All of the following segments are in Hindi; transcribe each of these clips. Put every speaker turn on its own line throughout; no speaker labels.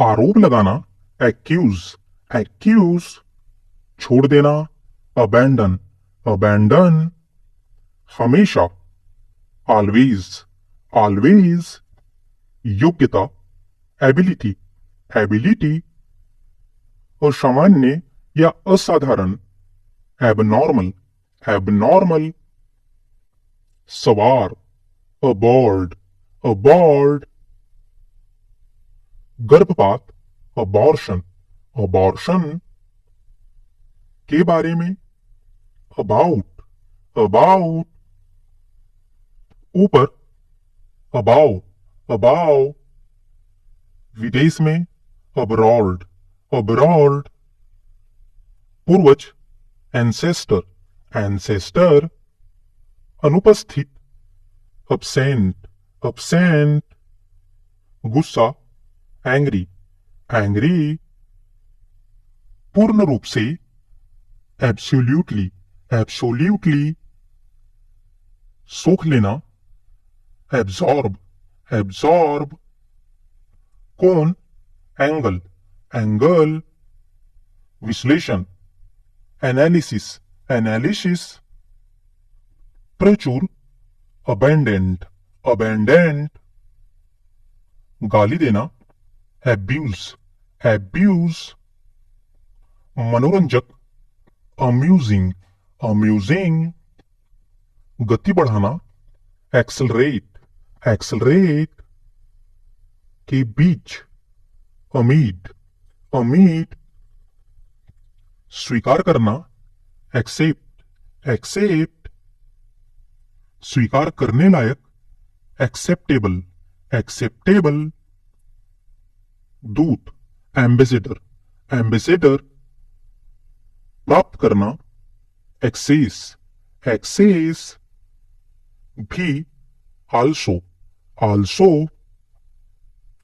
आरोप लगाना, एक्यूज, एक्यूज। छोड़ देना, अबैंडन, अबैंडन। हमेशा, ऑलवेज, ऑलवेज। योग्यता, एबिलिटी, एबिलिटी। असामान्य या असाधारण, एबनॉर्मल, एबनॉर्मल। सवार, अबॉर्ड, अबॉर्ड। गर्भपात, अबॉर्शन, अबॉर्शन। के बारे में, अबाउट, अबाउट। ऊपर, अबाव, अबाव। विदेश में, अब्रॉड, अब्रॉड। पूर्वज, एंसेस्टर, एंसेस्टर। अनुपस्थित, absent, absent। गुस्सा, एंग्री, एंग्री। पूर्ण रूप से, एब्सोल्यूटली, एब्सोल्यूटली। सोख लेना, एब्जॉर्ब, एब्जॉर्ब। कोण, एंगल, एंगल। विश्लेषण, एनालिसिस, एनालिसिस। प्रचुर, अबेंडेंट, अबेंडेंट। गाली देना, एब्यूज, एब्यूज। मनोरंजक, अम्यूजिंग, अम्यूजिंग। गति बढ़ाना, एक्सेलरेट, एक्सेलरेट। के बीच, अमीड, अमीड। स्वीकार करना, एक्सेप्ट, एक्सेप्ट। स्वीकार करने लायक, एक्सेप्टेबल, एक्सेप्टेबल। दूत, एम्बेसडर, एम्बेसडर। प्राप्त करना, एक्सेस, एक्सेस। भी, आल्सो, आल्सो।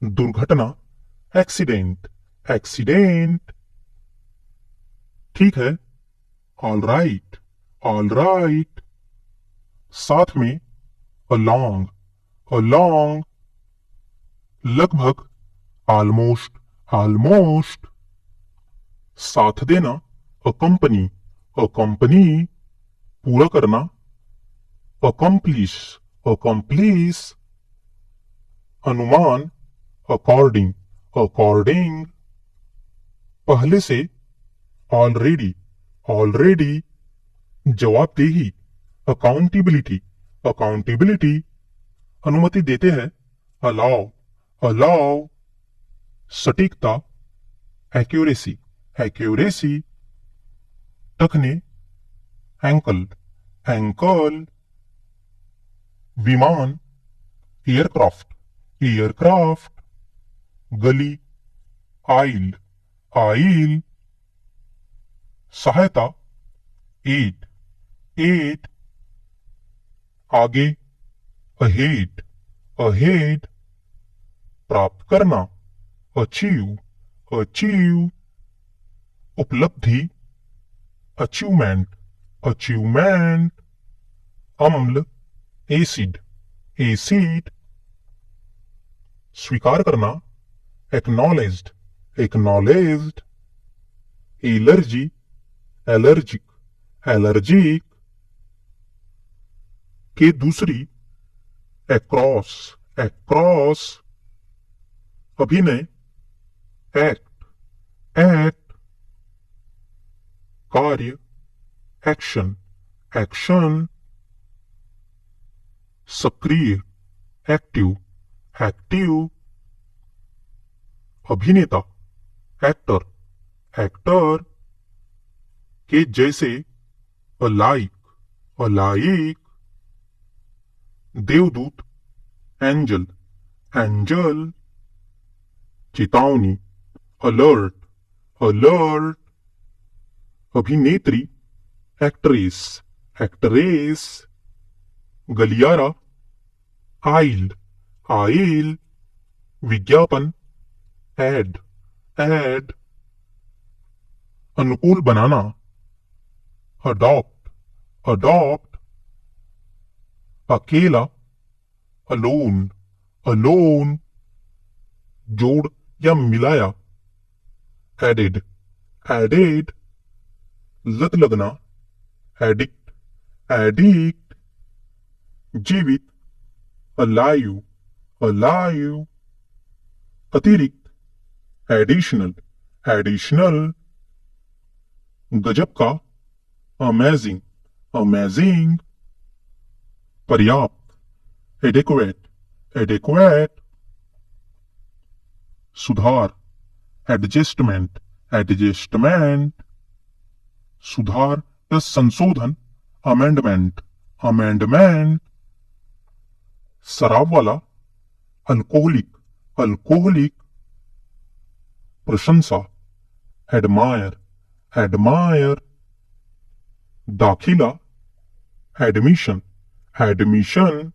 दुर्घटना, एक्सीडेंट, एक्सीडेंट। ठीक है, ऑल राइट, ऑल राइट। साथ में, अलोंग, अलोंग। लगभग, ऑलमोस्ट, ऑलमोस्ट। साथ देना, अकंपनी, अकंपनी। पूरा करना, अकम्प्लिश, अकम्प्लिश। अनुमान, अकॉर्डिंग, अकॉर्डिंग। पहले से, ऑलरेडी, ऑलरेडी। जवाबदेही, अकाउंटेबिलिटी, अकाउंटेबिलिटी। अनुमति देते हैं, अलाउ, अलाउ। सटीकता, एक्यूरेसी, एक्यूरेसी। टखने, एंकल, एंकल। विमान, एयरक्राफ्ट, एयरक्राफ्ट। गली, आइल, आइल। सहायता, एड, एड। आगे, अहेड, अहेड। प्राप्त करना, अचीव, अचीव। उपलब्धि, अचीवमेंट, अचीवमेंट। अम्ल, एसिड, एसिड। स्वीकार करना, acknowledged, acknowledged. Allergy, allergic, allergic. के दूसरी, एक्रॉस, एक्रॉस। अभिनय, एक्ट, एक्ट। कार्य, एक्शन, एक्शन। सक्रिय, एक्टिव, एक्टिव। अभिनेता, एक्टर, एक्टर। के जैसे, अलाइक, अलाइक। देवदूत, एंजल, एंजल। चेतावनी, अलर्ट, अलर्ट। अभिनेत्री, एक्ट्रेस, एक्ट्रेस। गलियारा, आइल, आइल। विज्ञापन, एड, एड। अनुकूल बनाना, अडॉप्ट, अडॉप्ट। अकेला, अलोन, अलोन। जोड़ या मिलाया, एडेड एडेड, लत लगना, एडिक्ट एडिक्ट, जीवित, अलाइव अलाइव, अतिरिक्त, एडिशनल एडिशनल, गजब का, अमेजिंग अमेजिंग, पर्याप्त, एडेक्वेट एडेक्वेट, सुधार, एडजस्टमेंट एडजस्टमेंट, सुधार या संशोधन, अमेंडमेंट अमेंडमेंट, शराब वाला, अल्कोहलिक अल्कोहलिक, प्रशंसा, एडमायर एडमायर, दाखिला, एडमिशन एडमिशन,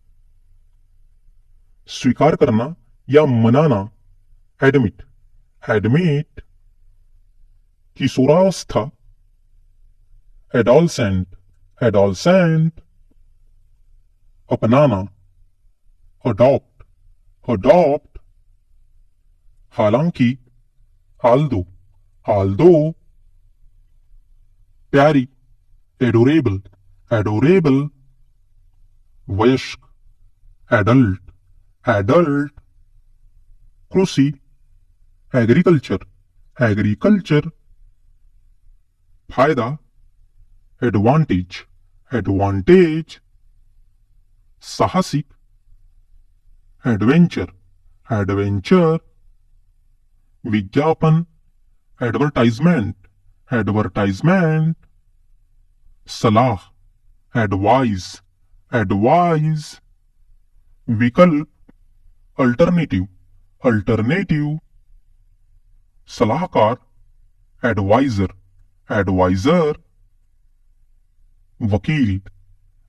स्वीकार करना या मनाना, एडमिट एडमिट, किशोरावस्था, एडोलसेंट एडोलसेंट, अपनाना, अडॉप्ट अडॉप्ट, हालांकि, आल्दो आल्दो, प्यारी, एडोरेबल एडोरेबल, वयस्क, एडल्ट एडल्ट, कृषि, एग्रीकल्चर एग्रीकल्चर, फायदा, एडवांटेज एडवांटेज, साहसिक, एडवेंचर एडवेंचर, विज्ञापन, एडवर्टाइजमेंट एडवर्टाइजमेंट, सलाह, एडवाइज एडवाइज, विकल्प, अल्टरनेटिव अल्टरनेटिव, सलाहकार, एडवाइजर एडवाइजर, वकील,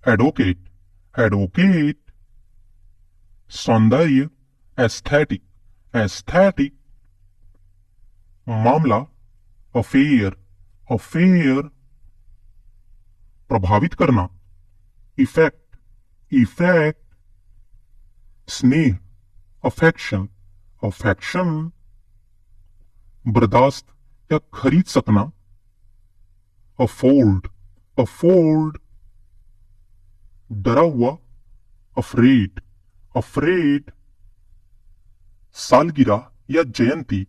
एडवोकेट एडवोकेट, सौंदर्य, एस्थेटिक एस्थेटिक, मामला, अफेयर अफेयर, प्रभावित करना, इफेक्ट इफेक्ट, स्नेह, अफेक्शन अफेक्शन, बर्दाश्त या खरीद सकना, अफोर्ड अफोर्ड, डरा हुआ, अफ्रेड अफ्रेड, सालगिरह या जयंती,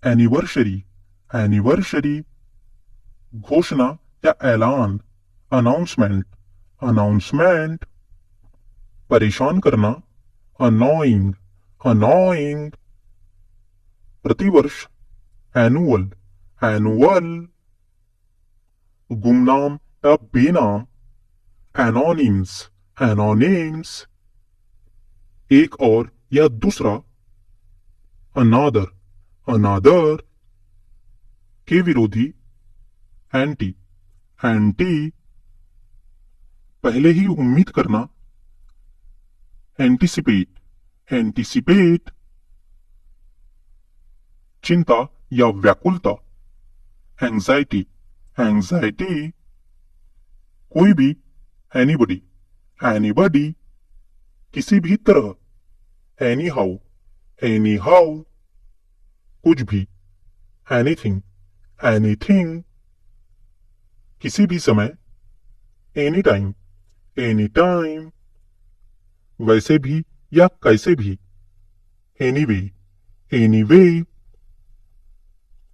एनिवर्सरी एनिवर्सरी, घोषणा या ऐलान, अनाउंसमेंट अनाउंसमेंट, परेशान करना, अनॉइंग अनॉइंग, प्रतिवर्ष, एनुअल एनुअल, गुमनाम या बेनाम, एनोनिम्स एनोनिम्स, एक और या दूसरा, अनादर अनादर, के विरोधी, एंटी एंटी, पहले ही उम्मीद करना, एंटिसिपेट एंटिसिपेट, चिंता या व्याकुलता, एंजाइटी एंजाइटी, कोई भी, एनीबडी एनीबडी, किसी भी तरह, एनी हाउ एनी हाउ, कुछ भी, एनीथिंग एनीथिंग, किसी भी समय, एनी टाइम एनी टाइम, वैसे भी या कैसे भी, एनीवे एनीवे,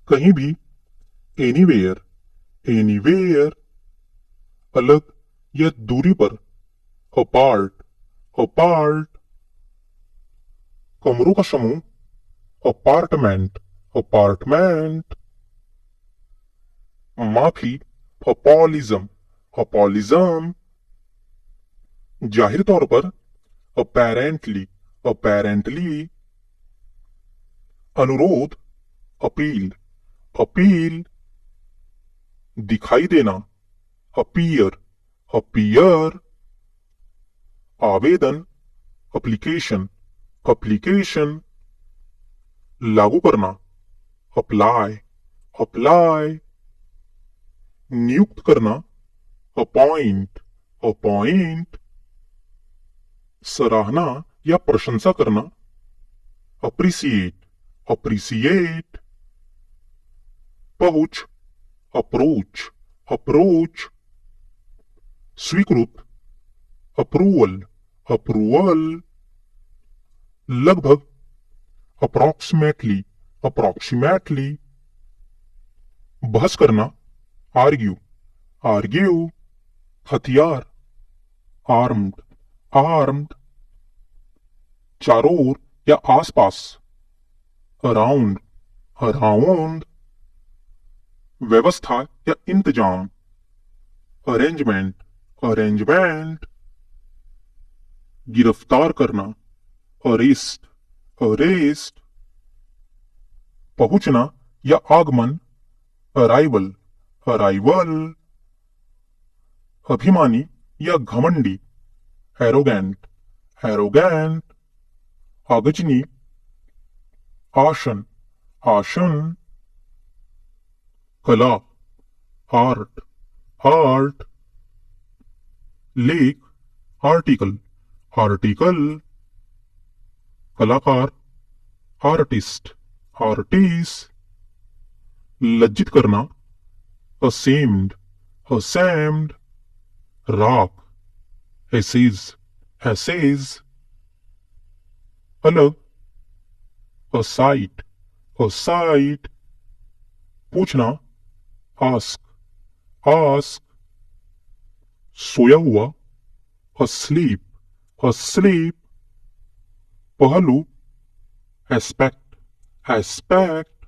कहीं भी, एनीवेयर एनीवेयर, अलग या दूरी पर, अपार्ट अपार्ट, कमरों का समूह, अपार्टमेंट अपार्टमेंट, माफी, अपॉलिज्म अपॉलिज्म, जाहिर तौर पर, अपेरेंटली अपेरेंटली, अनुरोध, अपील अपील, दिखाई देना, अपीयर अपीयर, आवेदन, एप्लीकेशन एप्लीकेशन, लागू करना, अप्लाई अप्लाई, नियुक्त करना, अपॉइंट अपॉइंट, सराहना या प्रशंसा करना, अप्रिसिएट appreciate, पहुंच, approach, approach, स्वीकृत, approval, approval, लगभग, approximately, approximately, बहस करना, argue, argue, हथियार, armed, armed, चारों ओर या आसपास, around, around, व्यवस्था या इंतजाम, अरेंजमेंट, अरेंजमेंट, गिरफ्तार करना, अरेस्ट, अरेस्ट, पहुंचना या आगमन, अराइवल, अराइवल, अभिमानी या घमंडी, एरोगेंट, एरोगेंट, आगजनी, आसन, आसन, कला, आर्ट, आर्ट, लेख, आर्टिकल, आर्टिकल, कलाकार, आर्टिस्ट, आर्टिस्ट, लज्जित करना, असेम्ड, असेम्ड, राख, एसेज, एसेज, अलग, असाइट, असाइट, पूछना, आस्क, आस्क, सोया हुआ, asleep, asleep, पहलू, aspect, aspect,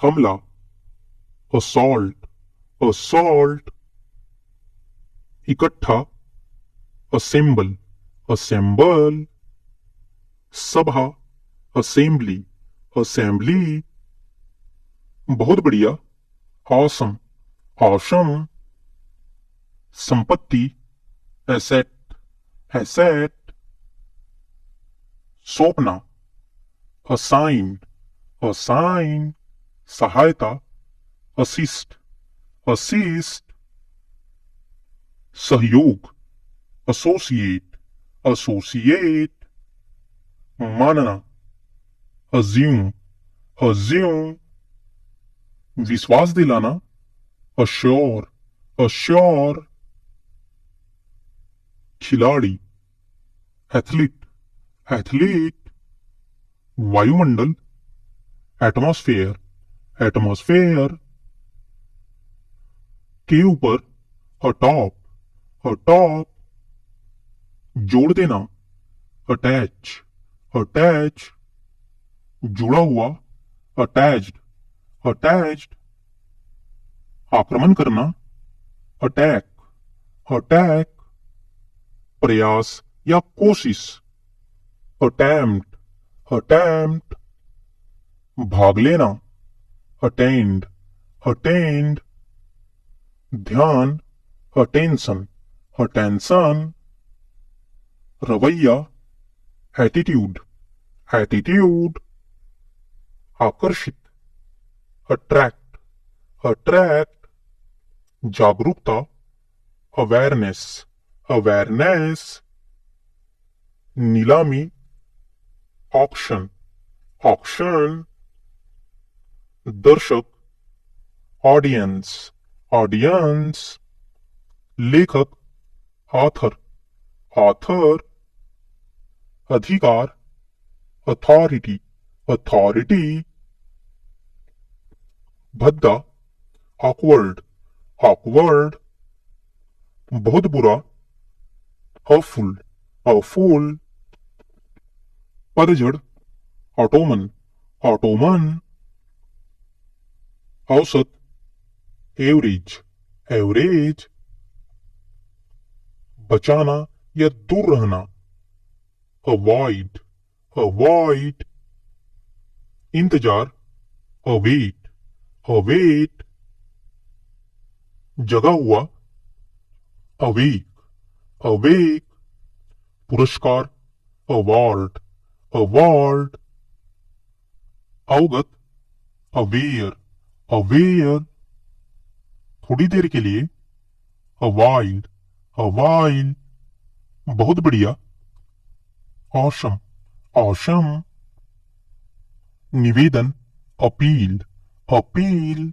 हमला, assault, assault, इकट्ठा, assemble, assemble, सभा, assembly, assembly, बहुत बढ़िया, awesome, awesome, संपत्ति, एसेट, एसेट, सौंपना, असाइन, असाइन, सहायता, असिस्ट, असिस्ट, सहयोग, एसोसिएट, एसोसिएट, मानना, अज्यूम, अज्यूम, विश्वास दिलाना, अश्योर, अश्योर, खिलाड़ी, एथलीट, एथलीट, वायुमंडल, एटमॉस्फेयर, एटमॉस्फेयर, के ऊपर, अटॉप, अटॉप, जोड़ देना, अटैच, अटैच, जुड़ा हुआ, अटैच्ड, अटैच्ड, आक्रमण करना, अटैक, अटैक, प्रयास या कोशिश, अटेम्प्ट, अटेम्प्ट, भाग लेना, अटेंड, अटेंड, ध्यान, अटेंशन, अटेंशन, रवैया, एटीट्यूड, एटीट्यूड, आकर्षित, अट्रैक्ट, अट्रैक्ट, जागरूकता, अवेयरनेस, अवेयरनेस, नीलामी, ऑक्शन, ऑक्शन, दर्शक, ऑडियंस, ऑडियंस, लेखक, ऑथर, ऑथर, अधिकार, अथॉरिटी, अथॉरिटी, भद्दा, ऑकवर्ड, ऑकवर्ड, बहुत बुरा, अफुल, अफुल, पतझड़, ऑटोमन, ऑटोमन, औसत, एवरेज, एवरेज, बचाना या दूर रहना, अवॉइड, अवॉइड, इंतजार, अवेट, अवेट, जगा हुआ, अवेक, अवेक, पुरस्कार, अवार्ड, अवार्ड, अवगत, अवेयर, अवेयर, थोड़ी देर के लिए, अवाइल, अवाइल, बहुत बढ़िया, ऑसम, ऑसम, निवेदन, अपील, अपील.